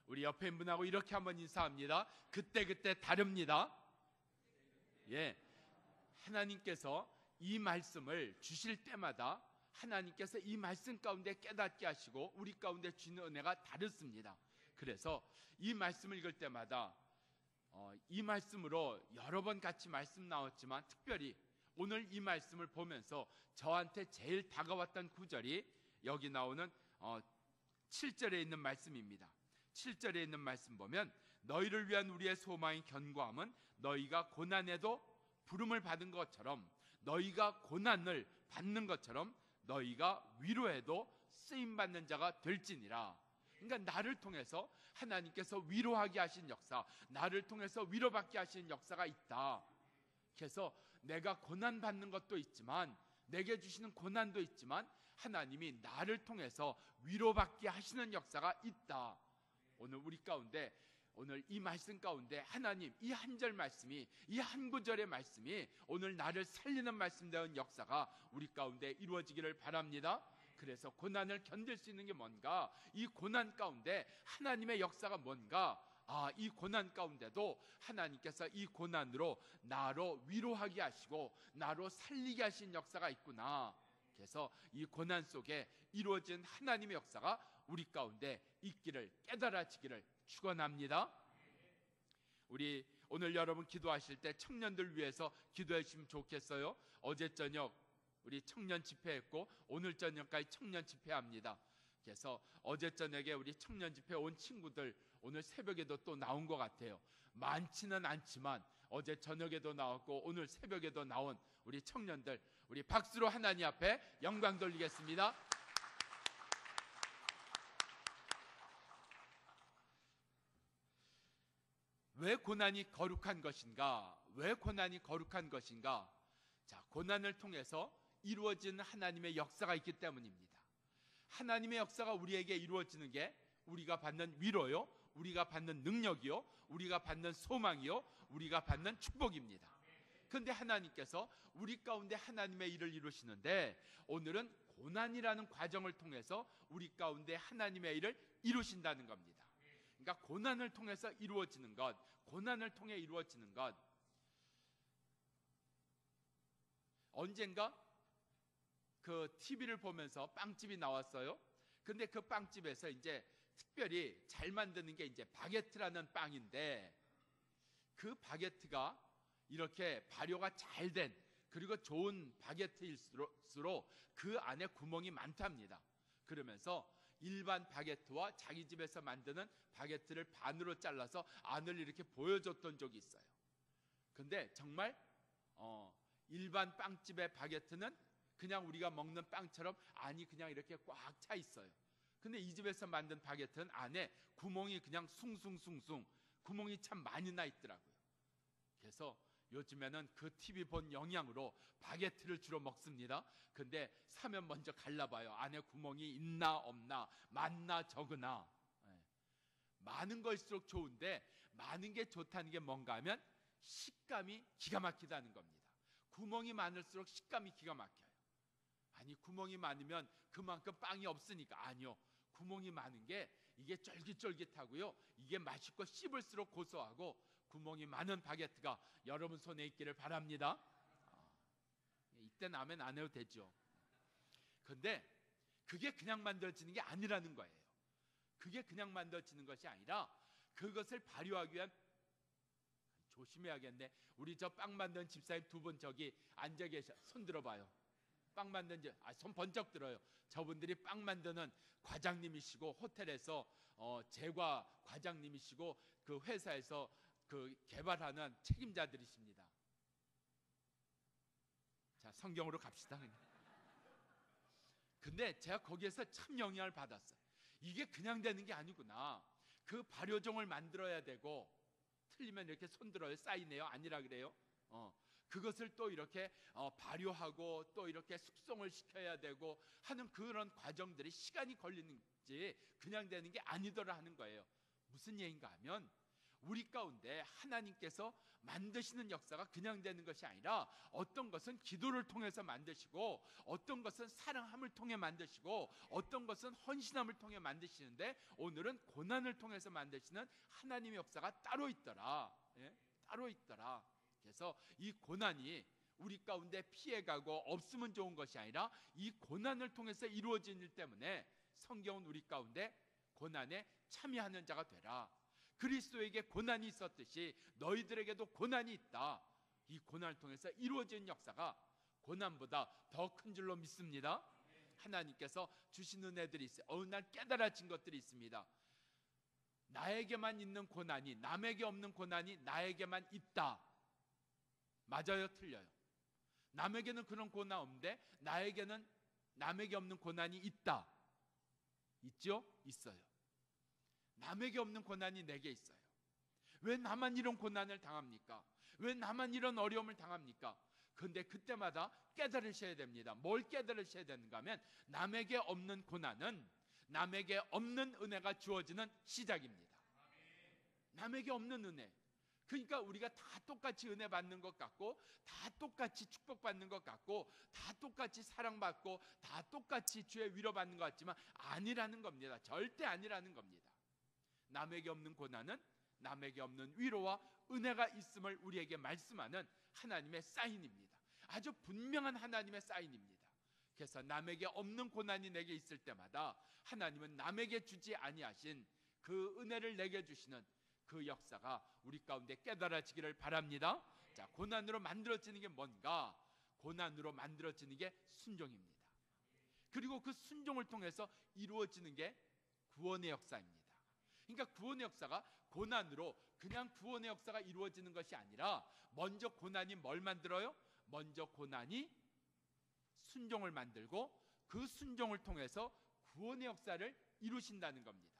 우리 옆에 있는 분하고 이렇게 한번 인사합니다. 그때 다릅니다. 예, 하나님께서 이 말씀을 주실 때마다 하나님께서 이 말씀 가운데 깨닫게 하시고 우리 가운데 주는 은혜가 다릅니다. 그래서 이 말씀을 읽을 때마다 이 말씀으로 여러 번 같이 말씀 나왔지만 특별히 오늘 이 말씀을 보면서 저한테 제일 다가왔던 구절이 여기 나오는 7절에 있는 말씀입니다. 7절에 있는 말씀 보면 너희를 위한 우리의 소망이 견고함은 너희가 고난에도 부름을 받은 것처럼 너희가 고난을 받는 것처럼 너희가 위로해도 쓰임받는 자가 될지니라. 그러니까 나를 통해서 하나님께서 위로하게 하신 역사, 나를 통해서 위로받게 하시는 역사가 있다. 그래서 내가 고난받는 것도 있지만, 내게 주시는 고난도 있지만 하나님이 나를 통해서 위로받게 하시는 역사가 있다. 오늘 우리 가운데, 오늘 이 말씀 가운데 하나님 이 한 절 말씀이, 이 한 구절의 말씀이 오늘 나를 살리는 말씀되는 역사가 우리 가운데 이루어지기를 바랍니다. 그래서 고난을 견딜 수 있는 게 뭔가, 이 고난 가운데 하나님의 역사가 뭔가, 이 고난 가운데도 하나님께서 이 고난으로 나로 위로하게 하시고 나로 살리게 하신 역사가 있구나. 그래서 이 고난 속에 이루어진 하나님의 역사가 우리 가운데 있기를 깨달아지기를 축원합니다. 우리 오늘 여러분 기도하실 때 청년들 위해서 기도해 주시면 좋겠어요. 어제 저녁 우리 청년 집회했고 오늘 저녁까지 청년 집회합니다. 그래서 어제 저녁에 우리 청년 집회 온 친구들 오늘 새벽에도 또 나온 것 같아요. 많지는 않지만 어제 저녁에도 나왔고 오늘 새벽에도 나온 우리 청년들, 우리 박수로 하나님 앞에 영광 돌리겠습니다. 왜 고난이 거룩한 것인가? 왜 고난이 거룩한 것인가? 자, 고난을 통해서 이루어지는 하나님의 역사가 있기 때문입니다. 하나님의 역사가 우리에게 이루어지는 게 우리가 받는 위로요, 우리가 받는 능력이요, 우리가 받는 소망이요, 우리가 받는 축복입니다. 그런데 하나님께서 우리 가운데 하나님의 일을 이루시는데 오늘은 고난이라는 과정을 통해서 우리 가운데 하나님의 일을 이루신다는 겁니다. 그러니까 고난을 통해서 이루어지는 것, 고난을 통해 이루어지는 것. 언젠가 그 TV를 보면서 빵집이 나왔어요. 근데 그 빵집에서 이제 특별히 잘 만드는 게 이제 바게트라는 빵인데, 그 바게트가 이렇게 발효가 잘 된, 그리고 좋은 바게트일수록 그 안에 구멍이 많답니다. 그러면서 일반 바게트와 자기 집에서 만드는 바게트를 반으로 잘라서 안을 이렇게 보여줬던 적이 있어요. 근데 정말 일반 빵집의 바게트는 그냥 우리가 먹는 빵처럼 안이 그냥 이렇게 꽉 차 있어요. 근데 이 집에서 만든 바게트는 안에 구멍이 그냥 숭숭숭숭 구멍이 참 많이 나 있더라고요. 그래서 요즘에는 그 TV 본 영향으로 바게트를 주로 먹습니다. 근데 사면 먼저 갈라봐요. 안에 구멍이 있나 없나, 많나 적으나. 많은 것일수록 좋은데 많은 게 좋다는 게 뭔가 하면 식감이 기가 막히다는 겁니다. 구멍이 많을수록 식감이 기가 막혀요. 아니, 구멍이 많으면 그만큼 빵이 없으니까. 아니요, 구멍이 많은 게 이게 쫄깃쫄깃하고요, 이게 맛있고 씹을수록 고소하고, 구멍이 많은 바게트가 여러분 손에 있기를 바랍니다. 이때 나면 안 해도 되죠. 근데 그게 그냥 만들어지는 게 아니라는 거예요. 그게 그냥 만들어지는 것이 아니라 그것을 발효하기 위한, 조심해야겠네. 우리 저 빵 만드는 집사님 두 분 저기 앉아 계셔. 손 들어봐요. 빵 만든 손 번쩍 들어요. 저분들이 빵 만드는 과장님이시고 호텔에서 제과 과장님이시고 그 회사에서 그 개발하는 책임자들이십니다. 자, 성경으로 갑시다. 근데 제가 거기에서 참 영향을 받았어요. 이게 그냥 되는 게 아니구나. 그 발효종을 만들어야 되고, 틀리면 이렇게 손 들어요. 사인해요. 아니라 그래요. 그것을 또 이렇게 발효하고 또 이렇게 숙성을 시켜야 되고 하는 그런 과정들이 시간이 걸리는지 그냥 되는 게 아니더라 하는 거예요. 무슨 얘기인가 하면 우리 가운데 하나님께서 만드시는 역사가 그냥 되는 것이 아니라 어떤 것은 기도를 통해서 만드시고 어떤 것은 사랑함을 통해 만드시고 어떤 것은 헌신함을 통해 만드시는데 오늘은 고난을 통해서 만드시는 하나님의 역사가 따로 있더라. 예? 따로 있더라. 그래서 이 고난이 우리 가운데 피해가고 없으면 좋은 것이 아니라 이 고난을 통해서 이루어진 일 때문에 성경은 우리 가운데 고난에 참여하는 자가 되라. 그리스도에게 고난이 있었듯이 너희들에게도 고난이 있다. 이 고난을 통해서 이루어진 역사가 고난보다 더 큰 줄로 믿습니다. 하나님께서 주신 은혜들이 있어요. 어느 날 깨달아진 것들이 있습니다. 나에게만 있는 고난이 남에게 없는 고난이 나에게만 있다. 맞아요, 틀려요? 남에게는 그런 고난 없는데 나에게는 남에게 없는 고난이 있다. 있죠? 있어요. 남에게 없는 고난이 내게 있어요. 왜 나만 이런 고난을 당합니까? 왜 나만 이런 어려움을 당합니까? 그런데 그때마다 깨달으셔야 됩니다. 뭘 깨달으셔야 되는가 하면 남에게 없는 고난은 남에게 없는 은혜가 주어지는 시작입니다. 남에게 없는 은혜. 그러니까 우리가 다 똑같이 은혜 받는 것 같고 다 똑같이 축복받는 것 같고 다 똑같이 사랑받고 다 똑같이 주의 위로받는 것 같지만 아니라는 겁니다. 절대 아니라는 겁니다. 남에게 없는 고난은 남에게 없는 위로와 은혜가 있음을 우리에게 말씀하는 하나님의 사인입니다. 아주 분명한 하나님의 사인입니다. 그래서 남에게 없는 고난이 내게 있을 때마다 하나님은 남에게 주지 아니하신 그 은혜를 내게 주시는 그 역사가 우리 가운데 깨달아지기를 바랍니다. 자, 고난으로 만들어지는 게 뭔가? 고난으로 만들어지는 게 순종입니다. 그리고 그 순종을 통해서 이루어지는 게 구원의 역사입니다. 그러니까 구원의 역사가 고난으로 그냥 구원의 역사가 이루어지는 것이 아니라 먼저 고난이 뭘 만들어요? 먼저 고난이 순종을 만들고 그 순종을 통해서 구원의 역사를 이루신다는 겁니다.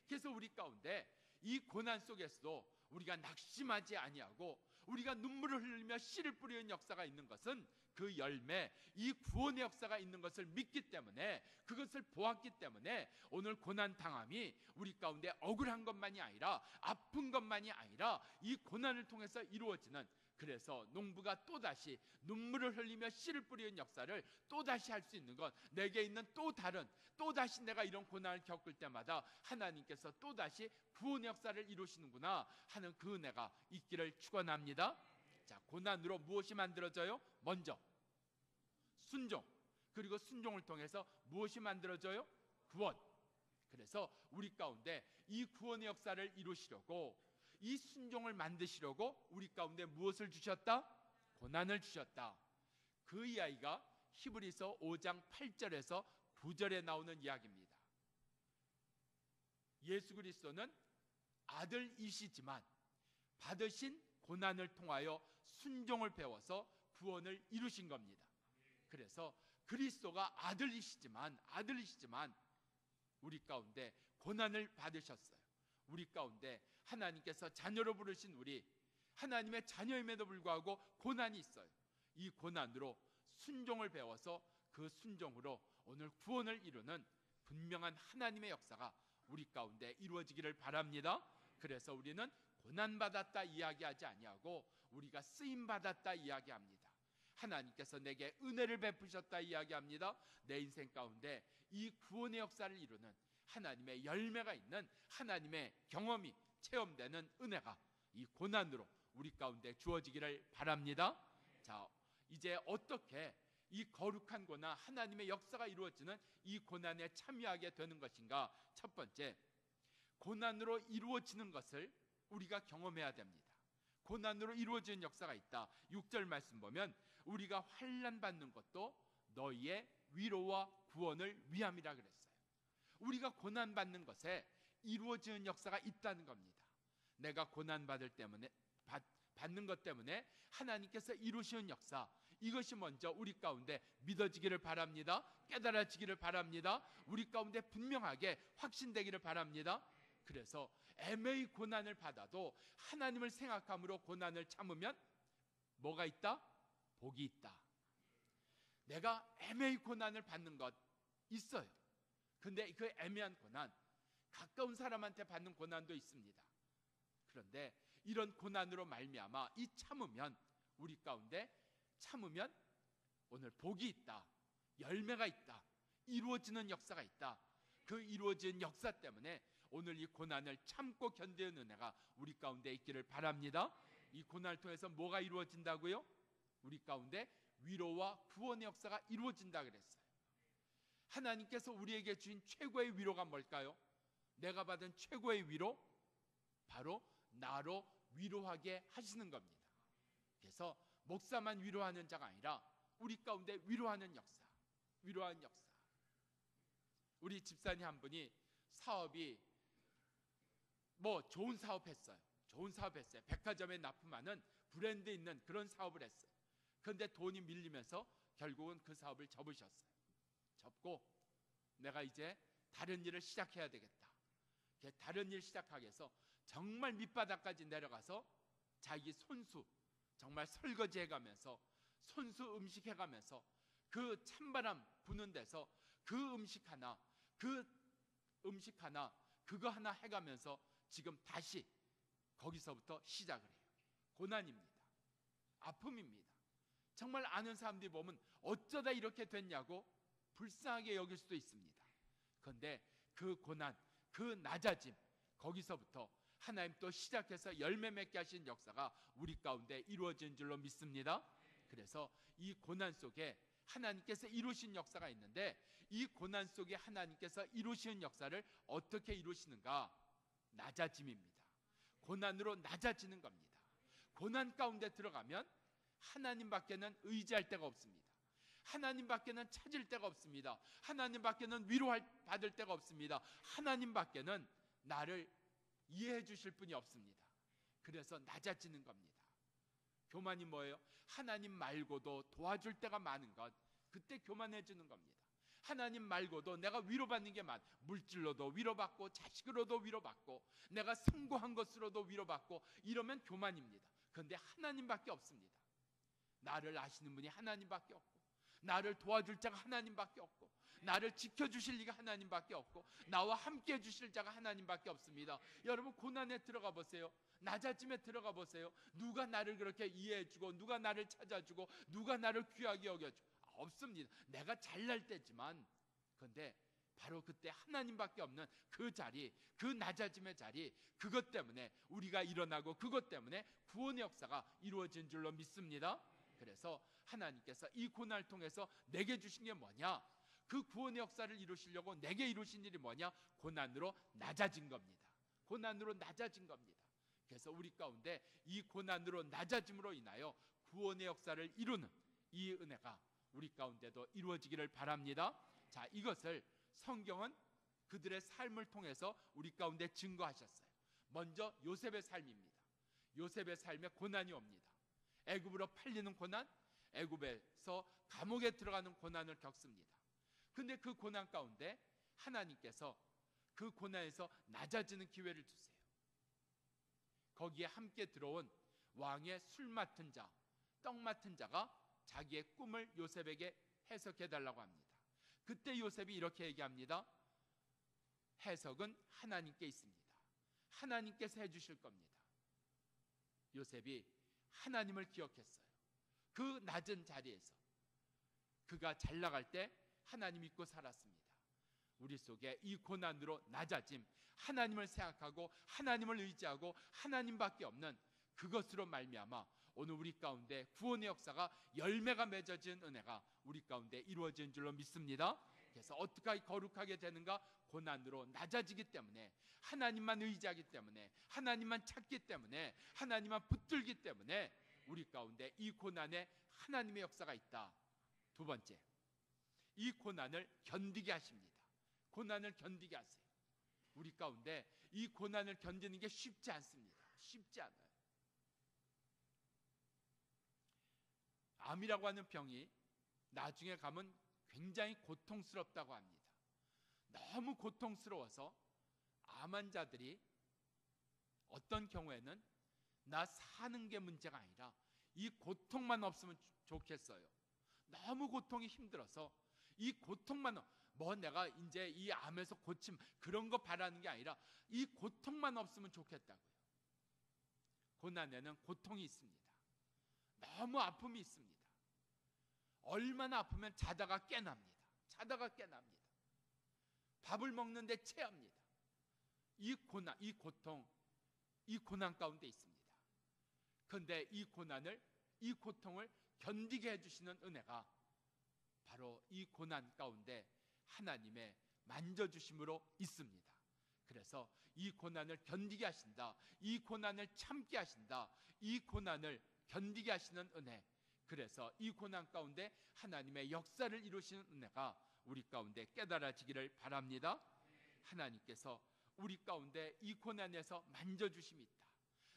그래서 우리 가운데 이 고난 속에서도 우리가 낙심하지 아니하고 우리가 눈물을 흘리며 씨를 뿌리는 역사가 있는 것은 그 열매, 이 구원의 역사가 있는 것을 믿기 때문에 그것을 보았기 때문에 오늘 고난 당함이 우리 가운데 억울한 것만이 아니라 아픈 것만이 아니라 이 고난을 통해서 이루어지는 그래서 농부가 또다시 눈물을 흘리며 씨를 뿌리는 역사를 또다시 할 수 있는 것 내게 있는 또 다른 또다시 내가 이런 고난을 겪을 때마다 하나님께서 또다시 구원의 역사를 이루시는구나 하는 그 은혜가 있기를 축원합니다. 자, 고난으로 무엇이 만들어져요? 먼저 순종, 그리고 순종을 통해서 무엇이 만들어져요? 구원. 그래서 우리 가운데 이 구원의 역사를 이루시려고 이 순종을 만드시려고 우리 가운데 무엇을 주셨다? 고난을 주셨다. 그 이야기가 히브리서 5장 8절에서 9절에 나오는 이야기입니다. 예수 그리스도는 아들이시지만 받으신 고난을 통하여 순종을 배워서 구원을 이루신 겁니다. 그래서 그리스도가 아들이시지만 우리 가운데 고난을 받으셨어요. 우리 가운데 하나님께서 자녀로 부르신 우리 하나님의 자녀임에도 불구하고 고난이 있어요. 이 고난으로 순종을 배워서 그 순종으로 오늘 구원을 이루는 분명한 하나님의 역사가 우리 가운데 이루어지기를 바랍니다. 그래서 우리는 고난받았다 이야기하지 아니하고 우리가 쓰임받았다 이야기합니다. 하나님께서 내게 은혜를 베푸셨다 이야기합니다. 내 인생 가운데 이 구원의 역사를 이루는 하나님의 열매가 있는 하나님의 경험이 체험되는 은혜가 이 고난으로 우리 가운데 주어지기를 바랍니다. 자, 이제 어떻게 이 거룩한 고난 하나님의 역사가 이루어지는 이 고난에 참여하게 되는 것인가? 첫 번째, 고난으로 이루어지는 것을 우리가 경험해야 됩니다. 고난으로 이루어지는 역사가 있다. 6절 말씀 보면 우리가 환난 받는 것도 너희의 위로와 구원을 위함이라 그랬어요. 우리가 고난 받는 것에 이루어지는 역사가 있다는 겁니다. 내가 고난 받는 것 때문에 하나님께서 이루시는 역사, 이것이 먼저 우리 가운데 믿어지기를 바랍니다. 깨달아지기를 바랍니다. 우리 가운데 분명하게 확신되기를 바랍니다. 그래서 애매히 고난을 받아도 하나님을 생각함으로 고난을 참으면 뭐가 있다? 복이 있다. 내가 애매히 고난을 받는 것 있어요. 근데 그 애매한 고난, 가까운 사람한테 받는 고난도 있습니다. 그런데 이런 고난으로 말미암아 이 참으면, 우리 가운데 참으면 오늘 복이 있다, 열매가 있다, 이루어지는 역사가 있다. 그 이루어진 역사 때문에 오늘 이 고난을 참고 견디는 은혜가 우리 가운데 있기를 바랍니다. 이 고난을 통해서 뭐가 이루어진다고요? 우리 가운데 위로와 구원의 역사가 이루어진다 그랬어요. 하나님께서 우리에게 주신 최고의 위로가 뭘까요? 내가 받은 최고의 위로, 바로 나로 위로하게 하시는 겁니다. 그래서 목사만 위로하는 자가 아니라 우리 가운데 위로하는 역사, 위로하는 역사. 우리 집사님 한 분이 사업이 좋은 사업 했어요. 좋은 사업 했어요. 백화점에 납품하는 브랜드 있는 그런 사업을 했어요. 그런데 돈이 밀리면서 결국은 그 사업을 접으셨어요. 접고 내가 이제 다른 일을 시작해야 되겠다. 다른 일 시작하기 위해서 정말 밑바닥까지 내려가서 자기 손수 정말 설거지 해가면서, 손수 음식 해가면서, 그 찬바람 부는 데서 그 음식 하나 그거 하나 해가면서 지금 다시 거기서부터 시작을 해요. 고난입니다. 아픔입니다. 정말 아는 사람들이 보면 어쩌다 이렇게 됐냐고 불쌍하게 여길 수도 있습니다. 그런데 그 고난, 그 낮아짐, 거기서부터 하나님 또 시작해서 열매 맺게 하신 역사가 우리 가운데 이루어진 줄로 믿습니다. 그래서 이 고난 속에 하나님께서 이루신 역사가 있는데, 이 고난 속에 하나님께서 이루시는 역사를 어떻게 이루시는가? 낮아짐입니다. 고난으로 낮아지는 겁니다. 고난 가운데 들어가면 하나님밖에는 의지할 데가 없습니다. 하나님밖에는 찾을 데가 없습니다. 하나님밖에는 위로받을 데가 없습니다. 하나님밖에는 나를 이해해 주실 분이 없습니다. 그래서 낮아지는 겁니다. 교만이 뭐예요? 하나님 말고도 도와줄 때가 많은 것, 그때 교만해 주는 겁니다. 하나님 말고도 내가 위로받는 게 물질로도 위로받고 자식으로도 위로받고 내가 성공한 것으로도 위로받고 이러면 교만입니다. 그런데 하나님밖에 없습니다. 나를 아시는 분이 하나님밖에 없고, 나를 도와줄 자가 하나님밖에 없고, 나를 지켜주실 이가 하나님밖에 없고, 나와 함께 해주실 자가 하나님밖에 없습니다. 여러분, 고난에 들어가 보세요. 낮아짐에 들어가 보세요. 누가 나를 그렇게 이해해주고, 누가 나를 찾아주고, 누가 나를 귀하게 여겨주고, 없습니다. 내가 잘날 때지만. 그런데 바로 그때 하나님밖에 없는 그 자리, 그 낮아짐의 자리, 그것 때문에 우리가 일어나고 그것 때문에 구원의 역사가 이루어진 줄로 믿습니다. 그래서 하나님께서 이 고난을 통해서 내게 주신 게 뭐냐? 그 구원의 역사를 이루시려고 내게 이루신 일이 뭐냐? 고난으로 낮아진 겁니다. 고난으로 낮아진 겁니다. 그래서 우리 가운데 이 고난으로 낮아짐으로 인하여 구원의 역사를 이루는 이 은혜가 우리 가운데도 이루어지기를 바랍니다. 자, 이것을 성경은 그들의 삶을 통해서 우리 가운데 증거하셨어요. 먼저 요셉의 삶입니다. 요셉의 삶에 고난이 옵니다. 애굽으로 팔리는 고난, 애굽에서 감옥에 들어가는 고난을 겪습니다. 그런데 그 고난 가운데 하나님께서 그 고난에서 낮아지는 기회를 주세요. 거기에 함께 들어온 왕의 술 맡은 자, 떡 맡은 자가 자기의 꿈을 요셉에게 해석해달라고 합니다. 그때 요셉이 이렇게 얘기합니다. 해석은 하나님께 있습니다. 하나님께서 해주실 겁니다. 요셉이 하나님을 기억했어요. 그 낮은 자리에서 그가 잘 나갈 때 하나님 믿고 살았습니다. 우리 속에 이 고난으로 낮아짐, 하나님을 생각하고 하나님을 의지하고 하나님밖에 없는 그것으로 말미암아 오늘 우리 가운데 구원의 역사가 열매가 맺어진 은혜가 우리 가운데 이루어진 줄로 믿습니다. 그래서 어떻게 거룩하게 되는가? 고난으로 낮아지기 때문에, 하나님만 의지하기 때문에, 하나님만 찾기 때문에, 하나님만 붙들기 때문에 우리 가운데 이 고난에 하나님의 역사가 있다. 두 번째, 이 고난을 견디게 하십니다. 고난을 견디게 하세요. 우리 가운데 이 고난을 견디는 게 쉽지 않습니다. 쉽지 않아요. 암이라고 하는 병이 나중에 가면 굉장히 고통스럽다고 합니다. 너무 고통스러워서 암 환자들이 어떤 경우에는 나 사는 게 문제가 아니라 이 고통만 없으면 좋겠어요. 너무 고통이 힘들어서 이 고통만, 내가 이제 이 암에서 고침 그런 거 바라는 게 아니라 이 고통만 없으면 좋겠다고요. 고난에는 고통이 있습니다. 너무 아픔이 있습니다. 얼마나 아프면 자다가 깨납니다. 자다가 깨납니다. 밥을 먹는데 체합니다. 이 고난, 이 고통, 이 고난 가운데 있습니다. 그런데 이 고난을, 이 고통을 견디게 해주시는 은혜가 바로 이 고난 가운데 하나님의 만져주심으로 있습니다. 그래서 이 고난을 견디게 하신다, 이 고난을 참게 하신다, 이 고난을 견디게 하시는 은혜, 그래서 이 고난 가운데 하나님의 역사를 이루시는 은혜가 우리 가운데 깨달아지기를 바랍니다. 하나님께서 우리 가운데 이 고난에서 만져주심이 있다.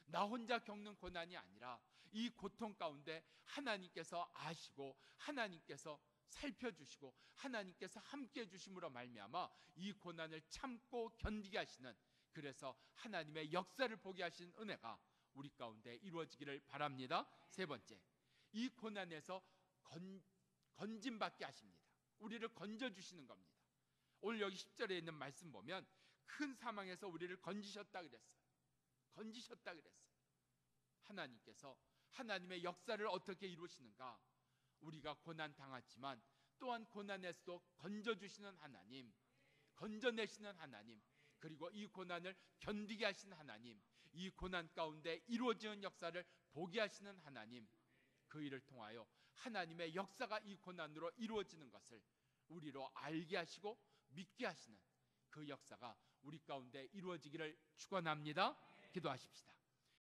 나 혼자 겪는 고난이 아니라 이 고통 가운데 하나님께서 아시고 하나님께서 살펴주시고 하나님께서 함께해 주심으로 말미암아 이 고난을 참고 견디게 하시는, 그래서 하나님의 역사를 보게 하시는 은혜가 우리 가운데 이루어지기를 바랍니다. 세 번째, 이 고난에서 건짐받게 하십니다. 우리를 건져주시는 겁니다. 오늘 여기 10절에 있는 말씀 보면 큰 사망에서 우리를 건지셨다 그랬어요. 건지셨다 그랬어요. 하나님께서 하나님의 역사를 어떻게 이루시는가? 우리가 고난 당하지만 또한 고난에서도 건져주시는 하나님, 건져내시는 하나님, 그리고 이 고난을 견디게 하시는 하나님, 이 고난 가운데 이루어지는 역사를 보게 하시는 하나님, 그 일을 통하여 하나님의 역사가 이 고난으로 이루어지는 것을 우리로 알게 하시고 믿게 하시는 그 역사가 우리 가운데 이루어지기를 축원합니다. 기도하십시다.